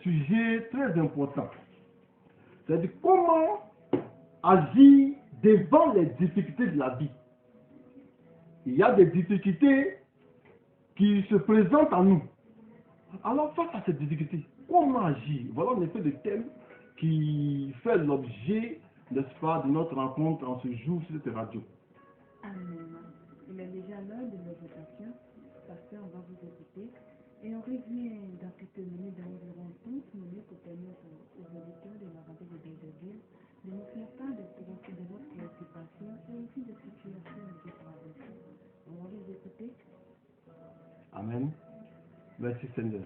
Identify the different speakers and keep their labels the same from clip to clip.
Speaker 1: sujet très important. C'est-à-dire comment agir devant les difficultés de la vie. Il y a des difficultés qui se présentent à nous. Alors face à ces difficultés, comment agir? Voilà en effet le thème qui fait l'objet, n'est-ce pas, de notre rencontre en ce jour sur cette radio.
Speaker 2: Amen. Il est déjà l'heure de l'évocation. Pasteur, on va vous écouter. Et on revient dans quelques minutes, d'environ 30 minutes, pour permettre aux auditeurs de la radio de Bézéville de nous faire part de votre préoccupation et aussi de situations de traversée. On va vous écouter.
Speaker 1: Amen. Merci Seigneur.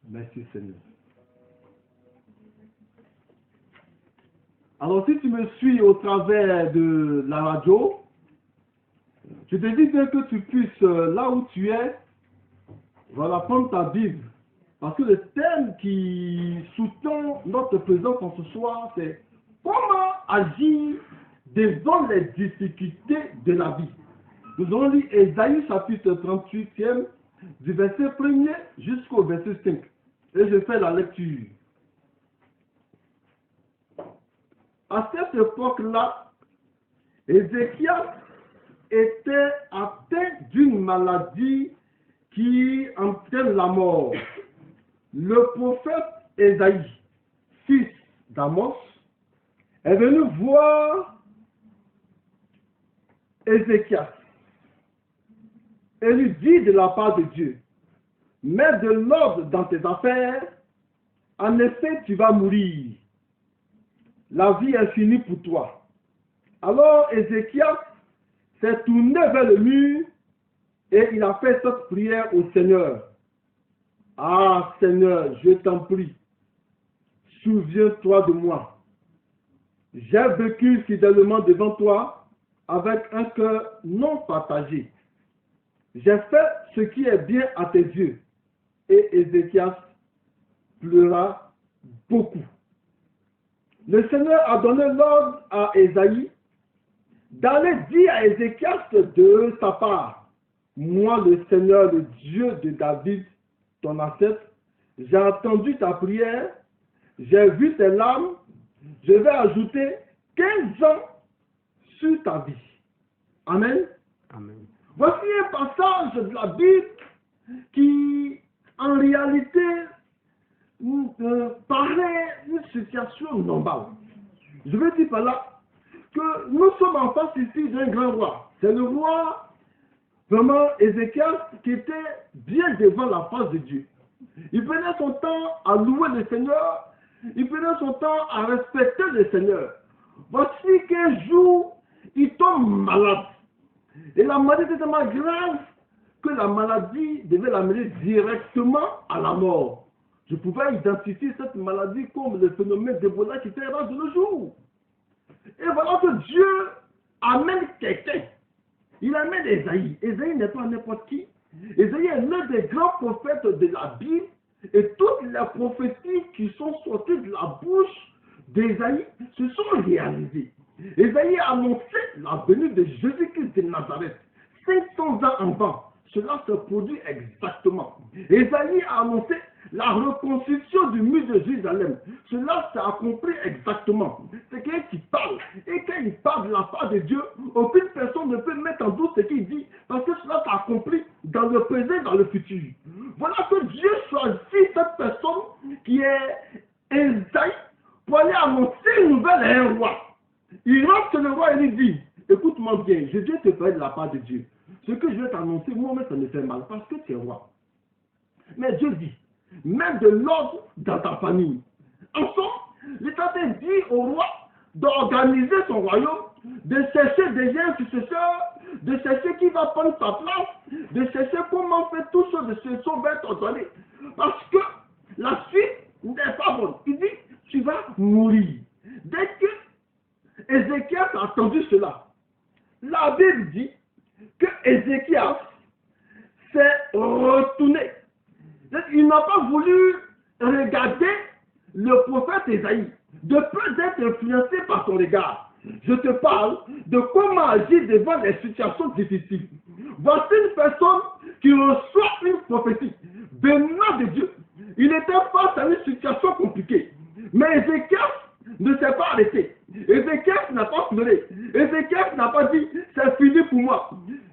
Speaker 1: Merci Seigneur. Alors si tu me suis au travers de la radio, je te dis que tu puisses, là où tu es, voilà, prendre ta Bible. Parce que le thème qui sous-tend notre présence en ce soir, c'est comment agir devant les difficultés de la vie. Nous allons lire Ésaïe chapitre 38e, du verset 1er jusqu'au verset 5. Et je fais la lecture. À cette époque-là, Ézéchias était atteint d'une maladie qui entraîne la mort. Le prophète Ésaïe, fils d'Amos, est venu voir Ézéchias et lui dit de la part de Dieu: mets de l'ordre dans tes affaires, en effet tu vas mourir. La vie est finie pour toi. Alors Ézéchias s'est tourné vers le mur et il a fait cette prière au Seigneur. Ah Seigneur, je t'en prie, souviens-toi de moi. J'ai vécu fidèlement devant toi avec un cœur non partagé. J'ai fait ce qui est bien à tes yeux. Et Ézéchias pleura beaucoup. Le Seigneur a donné l'ordre à Ésaïe d'aller dire à Ézéchias de sa part: moi, le Seigneur, le Dieu de David, ton ancêtre, j'ai entendu ta prière, j'ai vu tes larmes, je vais ajouter 15 ans sur ta vie. Amen.
Speaker 3: Amen.
Speaker 1: Voici un passage de la Bible qui, en réalité, paraît une situation normale. Je veux dire par là que nous sommes en face ici d'un grand roi. C'est le roi, vraiment, Ézéchias, qui était bien devant la face de Dieu. Il prenait son temps à louer le Seigneur, il prenait son temps à respecter le Seigneur. Voici qu'un jour, il tombe malade. Et la maladie était tellement grave que la maladie devait l'amener directement à la mort. Je pouvais identifier cette maladie comme le phénomène d'Ebola qui était rare de nos jours. Et voilà que Dieu amène quelqu'un. Il amène Ésaïe. Ésaïe n'est pas n'importe qui. Ésaïe est l'un des grands prophètes de la Bible. Et toutes les prophéties qui sont sorties de la bouche d'Ésaïe se sont réalisées. Ésaïe a annoncé la venue de Jésus-Christ de Nazareth 500 ans avant. Cela se produit exactement. Ésaïe a annoncé la reconstruction du mur de Jérusalem. Cela s'est accompli exactement. C'est quelqu'un qui parle. Et quand il parle de la part de Dieu, aucune personne ne peut mettre en doute ce qu'il dit, parce que cela s'est accompli dans le présent et dans le futur. Voilà que Dieu choisit cette personne qui est Ésaïe pour aller annoncer une nouvelle à un roi. Il rentre chez le roi et lui dit: écoute-moi bien, je viens te parler de la part de Dieu. Ce que je vais t'annoncer, moi-même, ça me fait mal parce que tu es roi. Mais Dieu dit: mets de l'ordre dans ta famille. En somme, l'État dit au roi d'organiser son royaume, de chercher déjà un successeur, de chercher qui va prendre sa place, de chercher comment faire tout ça, de ce sont va être ordonné. Parce que la suite n'est pas bonne. Il dit: tu vas mourir. Dès que Ézéchias a entendu cela, la Bible dit que Ézéchias s'est retourné. Il n'a pas voulu regarder le prophète Ésaïe, de peur d'être influencé par son regard. Je te parle de comment agir devant les situations difficiles. Voici une personne qui reçoit une prophétie venant de Dieu. Il était face à une situation compliquée. Mais Ézéchias ne s'est pas arrêté. Ézéchias n'a pas pleuré. Ézéchias n'a pas dit, c'est fini pour moi.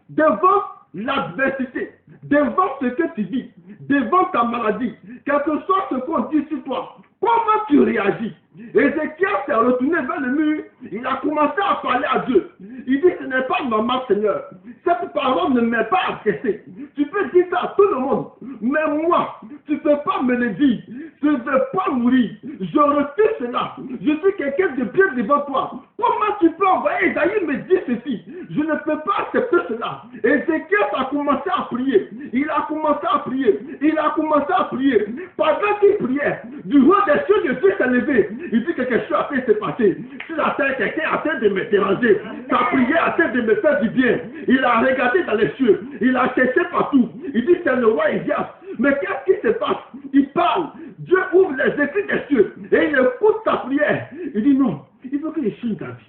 Speaker 1: Devant l'adversité, devant ce que tu vis, devant ta maladie, quel que soit ce qu'on dit sur toi, comment tu réagis? Ézéchias s'est retourné vers le mur, il a commencé à parler à Dieu. Il dit, ce n'est pas normal, Seigneur. Cette parole ne m'est pas adressée. Tu peux dire ça à tout le monde, mais moi, tu ne peux pas me le dire. Je ne veux pas mourir. Je refuse cela. Je suis quelqu'un de bien devant toi. Comment tu peux envoyer Esaïe me dire ceci? Je ne peux pas accepter cela. Ézéchias a commencé à prier. Il a commencé à prier. Il a commencé à prier. Pendant qu'il priait, du haut des cieux de Dieu s'est levé. Il dit que quelque chose a fait se passer. Sur la terre, quelqu'un a train de me déranger. Sa prière a train de me faire du bien. Il a regardé dans les cieux. Il a cherché partout. Il dit c'est le roi Ézéchias. Mais qu'est-ce qui se passe? Il parle. Dieu ouvre les écrits des cieux. Et il écoute sa prière. Il dit non. Il faut que je change ta vie.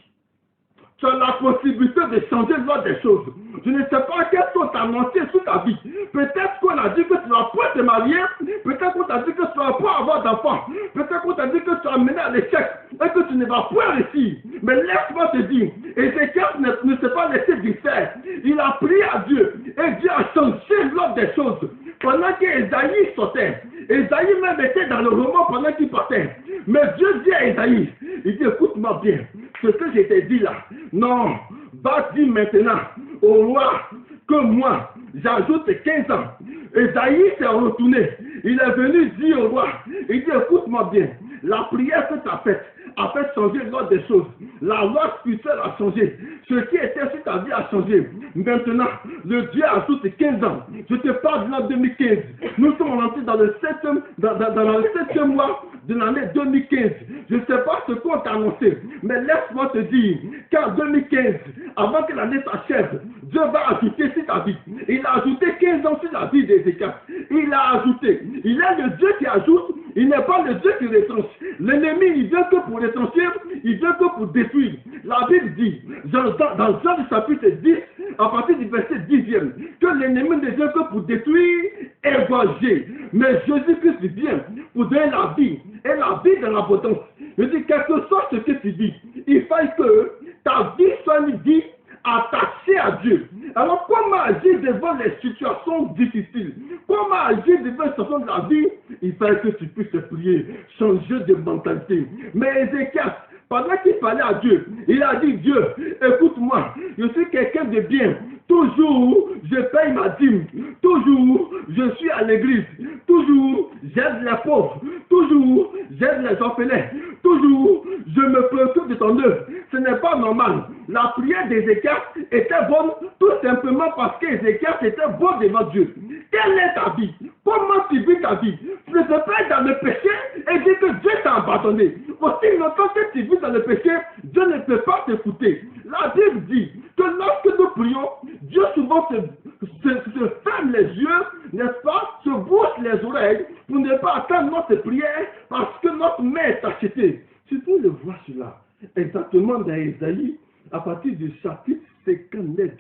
Speaker 1: Tu as la possibilité de changer l'ordre des choses. Je ne sais pas quelles sont annoncées sur ta vie. Peut-être qu'on a dit que tu vas pas te marier. Peut-être qu'on t'a dit que tu vas pas avoir d'enfants. Peut-être qu'on t'a dit que tu vas mener à l'échec et que tu ne vas pas réussir. Mais laisse-moi te dire, Ézéchias ne s'est pas laissé distraire. Il a prié à Dieu et Dieu a changé l'ordre des choses. Pendant qu'Ésaïe sortait, Ésaïe même était dans le roman pendant qu'il partait. Mais Dieu dit à Ésaïe, il dit écoute-moi bien, ce que je t'ai dit là, non, va dire maintenant au roi que moi, j'ajoute 15 ans. Ésaïe s'est retourné, il est venu dire au roi, il dit écoute-moi bien, la prière que tu as faite a fait changer l'ordre des choses. La loi spirituelle a changé. Ce qui était sur ta vie a changé. Maintenant, le Dieu ajoute 15 ans. Je te parle de l'an 2015. Nous sommes entrés dans le 7e mois de l'année 2015. Je ne sais pas ce qu'on t'a annoncé, mais laisse-moi te dire qu'en 2015, avant que l'année s'achève, Dieu va ajouter sur ta vie. Il a ajouté 15 ans sur la vie d'Ézéchias. Il a ajouté. Il est le Dieu qui ajoute. Il n'est pas le Dieu qui retranche. L'ennemi, il vient que pour retrancher, il vient que pour détruire. La Bible dit, dans Jean chapitre 10, à partir du verset 10e, que l'ennemi ne vient que pour détruire et égorger. Mais Jésus-Christ vient pour donner la vie, et la vie dans l'abondance. Je dis, quel que soit ce que tu dis, il faut que ta vie soit une vie attaché à Dieu. Alors, comment agir devant les situations difficiles? Comment agir devant les situations de la vie? Il faut que tu puisses prier, changer de mentalité. Mais Ézéchias, pendant qu'il parlait à Dieu, il a dit, Dieu, écoute-moi, je suis quelqu'un de bien. Toujours, je paye ma dîme. Toujours, je suis à l'église. Toujours, j'aide les pauvres. Toujours, j'aide les orphelins. Toujours, je me préoccupe de ton œuvre. Ce n'est pas normal. La prière d'Ézéchias était bonne tout simplement parce qu'Ézéchias était bon devant Dieu. Quelle est ta vie? Comment tu vis ta vie? Tu ne peux pas être dans le péché et dire que Dieu t'a abandonné. Aussi longtemps que tu vis dans le péché, Dieu ne peut pas t'écouter. La Bible dit que lorsque nous prions, Dieu souvent se ferme les yeux, n'est-ce pas, se bouche les oreilles pour ne pas attendre notre prière parce que notre main est achetée. Tu peux le voir cela exactement dans Ésaïe à partir du chapitre 59,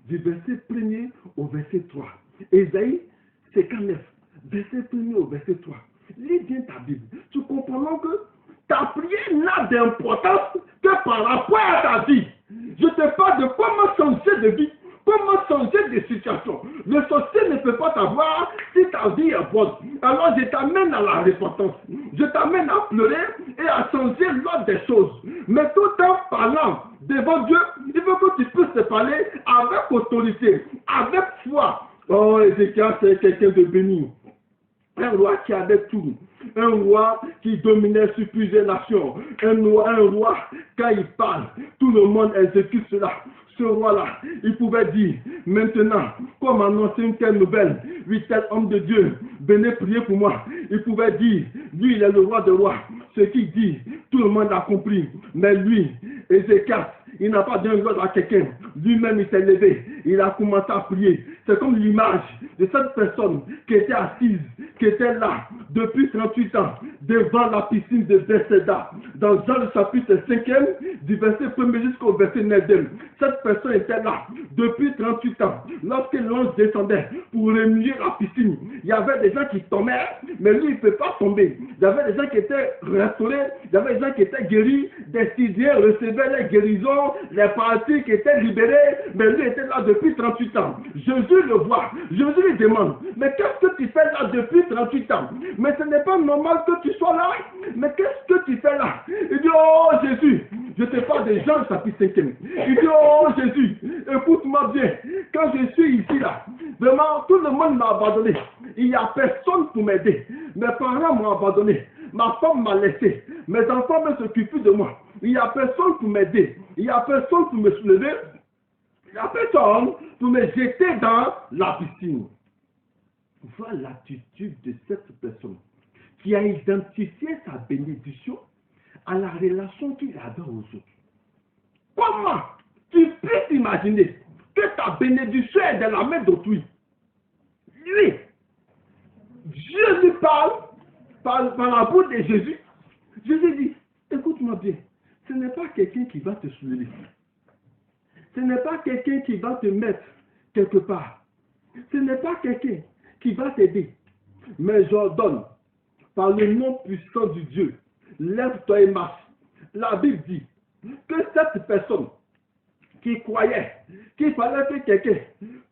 Speaker 1: du verset 1er au verset 3. Ésaïe 59, verset 1er au verset 3. Lis bien ta Bible. Tu comprends que ta prière n'a d'importance que par rapport à ta vie. Je te parle de comment changer de vie, comment changer de situation. Le sorcier ne peut pas savoir si ta vie est bonne. Alors je t'amène à la repentance. Je t'amène à pleurer et à changer l'ordre des choses. Mais tout en parlant devant Dieu, il faut que tu puisses te parler avec autorité, avec foi. Oh, Ézéchias, c'est quelqu'un de béni. Un roi qui avait tout. Un roi qui dominait sur plusieurs nations. Un roi, quand il parle, tout le monde exécute cela. Ce roi-là, il pouvait dire, maintenant, comme annoncer une telle nouvelle, lui, tel homme de Dieu, venez prier pour moi. Il pouvait dire, lui, il est le roi des rois. Ce qu'il dit, tout le monde a compris. Mais lui, Ézéchias, il n'a pas donné l'ordre à quelqu'un. Lui-même, il s'est levé. Il a commencé à prier. C'est comme l'image de cette personne qui était assise, qui était là depuis 38 ans, devant la piscine de Bethesda. Dans Jean le chapitre 5e, du verset 1er jusqu'au verset 9e. Cette personne était là depuis 38 ans. Lorsque l'ange descendait pour remuer la piscine, il y avait des gens qui tombaient, mais lui, il ne peut pas tomber. Il y avait des gens qui étaient restaurés, il y avait des gens qui étaient guéris, des Syriens recevaient les guérisons, les parties qui étaient libérés, mais lui était là depuis 38 ans. Jésus le voit. Jésus lui demande, mais qu'est-ce que tu fais là depuis 38 ans? Mais ce n'est pas normal que tu sois là. Mais qu'est-ce que tu fais là? Il dit, oh Jésus, je te parle de Jean chapitre 5. Il dit, oh Jésus, écoute-moi bien. Quand je suis ici là, vraiment, tout le monde m'a abandonné. Il n'y a personne pour m'aider. Mes parents m'ont abandonné. Ma femme m'a laissé. Mes enfants me s'occupent de moi. Il n'y a personne pour m'aider. Il n'y a personne pour me soulever. Il n'y a personne pour me jeter dans la piscine. Voilà l'attitude de cette personne qui a identifié sa bénédiction à la relation qu'il avait aux autres. Comment tu peux t'imaginer que ta bénédiction est dans la main d'autrui? Lui, Dieu lui parle par la bouche de Jésus. Jésus dit, écoute-moi bien, ce n'est pas quelqu'un qui va te soulever. Ce n'est pas quelqu'un qui va te mettre quelque part. Ce n'est pas quelqu'un qui va t'aider. Mais j'ordonne, par le nom puissant du Dieu, lève-toi et marche. La Bible dit que cette personne qui croyait qu'il fallait que quelqu'un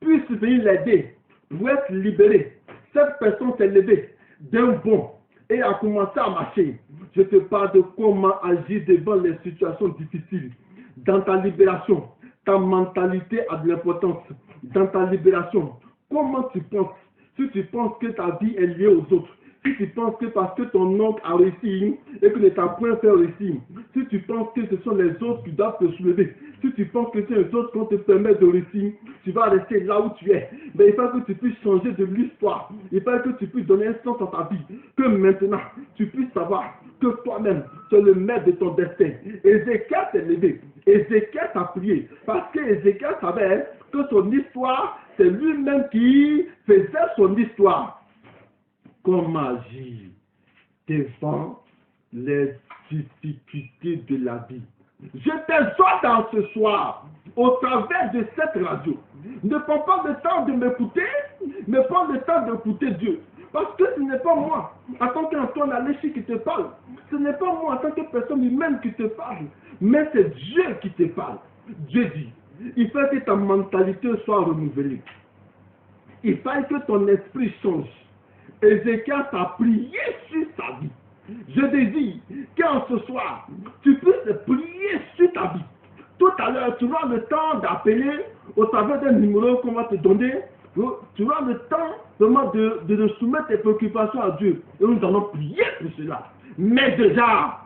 Speaker 1: puisse venir l'aider pour être libéré, cette personne s'est levée d'un bond et a commencé à marcher. Je te parle de comment agir devant les situations difficiles. Dans ta libération, ta mentalité a de l'importance. Dans ta libération, comment tu penses? Si tu penses que ta vie est liée aux autres, si tu penses que parce que ton oncle a réussi et que ne t'a point fait réussir, si tu penses que ce sont les autres qui doivent te soulever, si tu penses que c'est les autres qui vont te permettre de réussir, tu vas rester là où tu es. Mais il faut que tu puisses changer de l'histoire. Il faut que tu puisses donner un sens à ta vie. Que maintenant, tu puisses savoir que toi-même, tu es le maître de ton destin. Ézéchiel s'est levé. Ézéchiel t'a prié. Parce que Ézéchiel savait que son histoire, c'est lui-même qui faisait son histoire. Comment agir devant les difficultés de la vie? Je t'exhorte dans ce soir, au travers de cette radio. Ne prends pas le temps de m'écouter, mais prends le temps d'écouter Dieu. Parce que ce n'est pas moi, en tant qu'Antoine Aléchi qui te parle. Ce n'est pas moi, en tant que personne humaine qui te parle. Mais c'est Dieu qui te parle. Dieu dit, il faut que ta mentalité soit renouvelée. Il faut que ton esprit change. Ézéchiel t'a prié sur ta vie. Je désire qu'en ce soir, tu puisses prier sur ta vie. Tout à l'heure, tu auras le temps d'appeler au travers d'un numéro qu'on va te donner. Tu auras le temps vraiment de soumettre tes préoccupations à Dieu. Et nous allons prier pour cela. Mais déjà,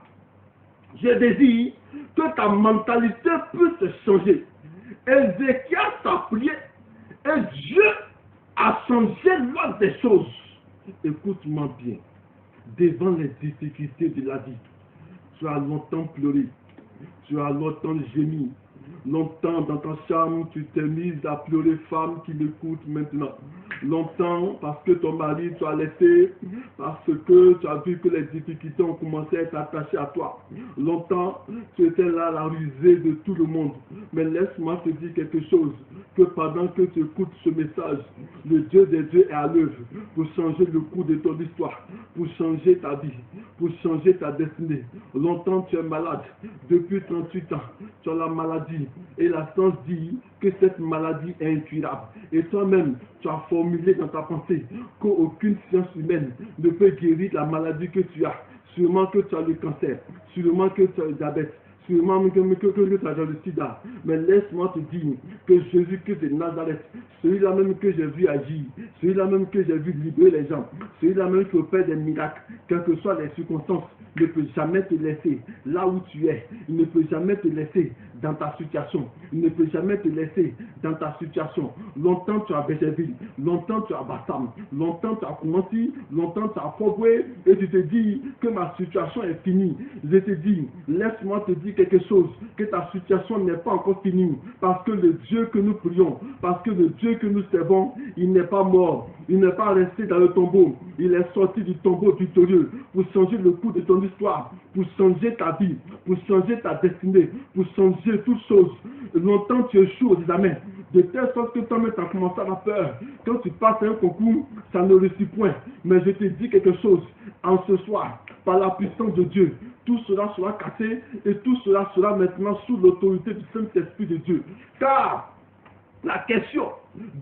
Speaker 1: je désire que ta mentalité puisse changer. Ézéchiel t'a prié et Dieu a changé l'ordre des choses. Écoute-moi bien. Devant les difficultés de la vie, tu as longtemps pleuré, tu as longtemps gémi, longtemps dans ta chambre, tu t'es mise à pleurer, femme qui m'écoute maintenant. Longtemps, parce que ton mari t'a laissé, parce que tu as vu que les difficultés ont commencé à être attachées à toi. Longtemps, tu étais là à la risée de tout le monde. Mais laisse-moi te dire quelque chose, que pendant que tu écoutes ce message, le Dieu des dieux est à l'œuvre pour changer le cours de ton histoire, pour changer ta vie, pour changer ta destinée. Longtemps, tu es malade. Depuis 38 ans, tu as la maladie. Et la science dit que cette maladie est incurable. Et toi-même, tu as formulé dans ta pensée qu'aucune science humaine ne peut guérir la maladie que tu as. Sûrement que tu as le cancer, sûrement que tu as le diabète, sûrement que tu as le sida. Mais laisse-moi te dire que Jésus-Christ de Nazareth, celui-là même que j'ai vu agir, celui-là même que j'ai vu libérer les gens, celui-là même qui opère des miracles, quelles que soient les circonstances, ne peut jamais te laisser là où tu es. Il ne peut jamais te laisser dans ta situation. Il ne peut jamais te laisser dans ta situation. Longtemps tu as Bécherville, longtemps tu as Bassam, longtemps tu as commencé, longtemps tu as Fogoué, et tu te dis que ma situation est finie. Je te dis, laisse-moi te dire quelque chose, que ta situation n'est pas encore finie, parce que le Dieu que nous prions, parce que le Dieu que nous servons, il n'est pas mort, il n'est pas resté dans le tombeau, il est sorti du tombeau victorieux pour changer le cours de ton histoire, pour changer ta vie, pour changer ta destinée, pour changer toutes choses. Longtemps tu échoues aux examens, de telle sorte que toi-même tu as commencé à avoir peur. Quand tu passes un concours, ça ne réussit point. Mais je te dis quelque chose, en ce soir, par la puissance de Dieu, tout cela sera cassé et tout cela sera maintenant sous l'autorité du Saint-Esprit de Dieu. Car la question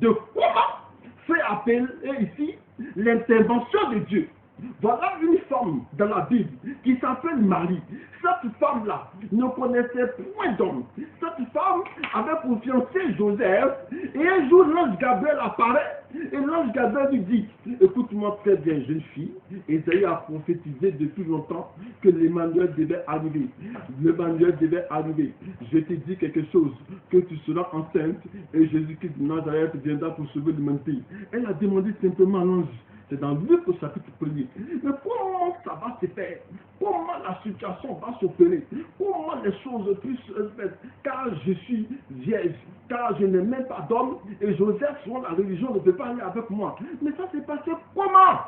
Speaker 1: de comment fait appeler ici l'intervention de Dieu. Voilà une femme dans la Bible qui s'appelle Marie. Cette femme-là ne connaissait point d'homme. Cette femme avait pour fiancé Joseph. Et un jour, l'ange Gabriel apparaît. Et l'ange Gabriel lui dit, écoute-moi très bien, jeune fille. Ésaïe a prophétisé depuis longtemps que l'Emmanuel devait arriver. L'Emmanuel devait arriver. Je te dis quelque chose, que tu seras enceinte et Jésus-Christ de Nazareth viendra pour sauver l'humanité. Elle a demandé simplement à l'ange. C'est dans Luc au chapitre 1er. Mais comment ça va se faire? Comment la situation va s'opérer? Comment les choses puissent se faire? Car je suis vierge, car je n'ai même pas d'homme, et Joseph, selon la religion, ne peut pas aller avec moi. Mais ça s'est passé comment?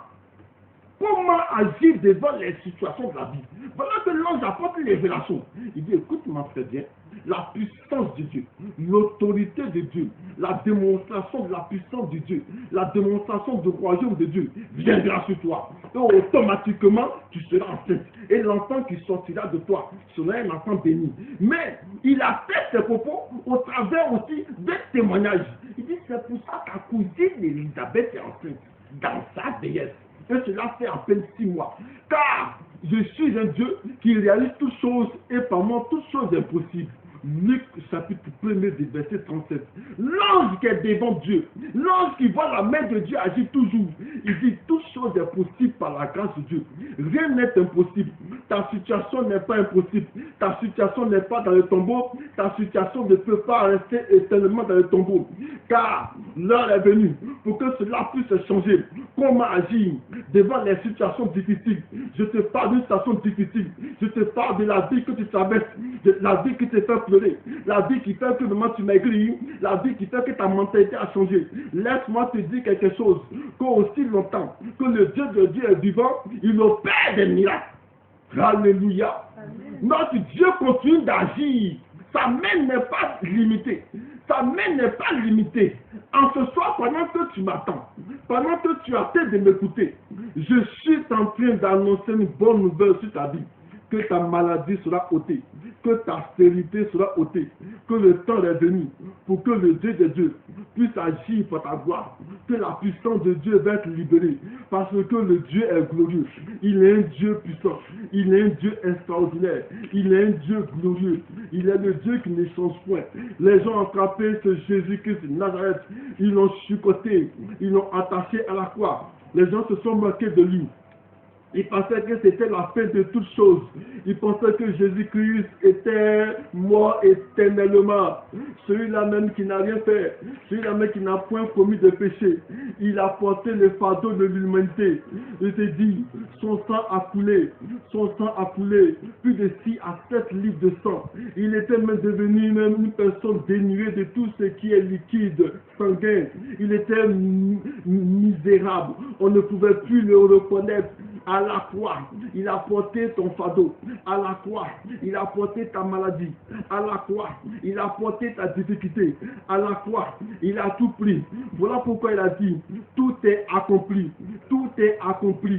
Speaker 1: Comment agir devant les situations de la vie? Voilà que l'ange apporte les révélations. Il dit, écoute-moi très bien, la puissance de Dieu, l'autorité de Dieu, la démonstration de la puissance de Dieu, la démonstration du royaume de Dieu viendra sur toi. Et automatiquement, tu seras enceinte. Et l'enfant qui sortira de toi sera un enfant béni. Mais il a fait ses propos au travers aussi des témoignages. Il dit, c'est pour ça qu'à cousine Élisabeth est enceinte dans sa vieillesse. Et cela fait à peine 6 mois. Car je suis un Dieu qui réalise toutes choses et par moi toutes choses impossibles. Luc chapitre 1er verset 37. L'ange qui est devant Dieu, l'ange qui voit la main de Dieu agir toujours, il dit toutes choses est possible par la grâce de Dieu. Rien n'est impossible. Ta situation n'est pas impossible. Ta situation n'est pas dans le tombeau. Ta situation ne peut pas rester éternellement dans le tombeau. Car l'heure est venue pour que cela puisse changer. Comment agir devant les situations difficiles? Je te parle d'une situation difficile. Je te parle de la vie que tu traverses, de la vie qui te fait pleurer, la vie qui fait que maintenant tu maigris, la vie qui fait que ta mentalité a changé. Laisse-moi te dire quelque chose, qu'aussi longtemps que le Dieu de Dieu est vivant, il opère des miracles. Alléluia. Notre Dieu continue d'agir. Sa main n'est pas limitée. Sa main n'est pas limitée. En ce soir, pendant que tu m'attends, pendant que tu attends de m'écouter, je suis en train d'annoncer une bonne nouvelle sur ta vie. Que ta maladie sera ôtée, que ta stérilité sera ôtée, que le temps est venu pour que le Dieu de Dieu puisse agir pour ta gloire, que la puissance de Dieu va être libérée, parce que le Dieu est glorieux, il est un Dieu puissant, il est un Dieu extraordinaire, il est un Dieu glorieux, il est le Dieu qui ne change point. Les gens ont attrapé ce Jésus-Christ de Nazareth, ils l'ont chicoté, ils l'ont attaché à la croix, les gens se sont moqués de lui. Ils pensaient que c'était la fin de toutes choses. Ils pensaient que Jésus-Christ était mort éternellement. Celui-là même qui n'a rien fait. Celui-là même qui n'a point commis de péché. Il a porté le fardeau de l'humanité. Il s'est dit, son sang a coulé. Son sang a coulé. Plus de 6 à 7 litres de sang. Il était même devenu même une personne dénuée de tout ce qui est liquide, sanguin. Il était misérable. On ne pouvait plus le reconnaître. À la croix, il a porté ton fardeau. À la croix, il a porté ta maladie. À la croix, il a porté ta difficulté. À la croix, il a tout pris. Voilà pourquoi il a dit, tout est accompli. Tout est accompli.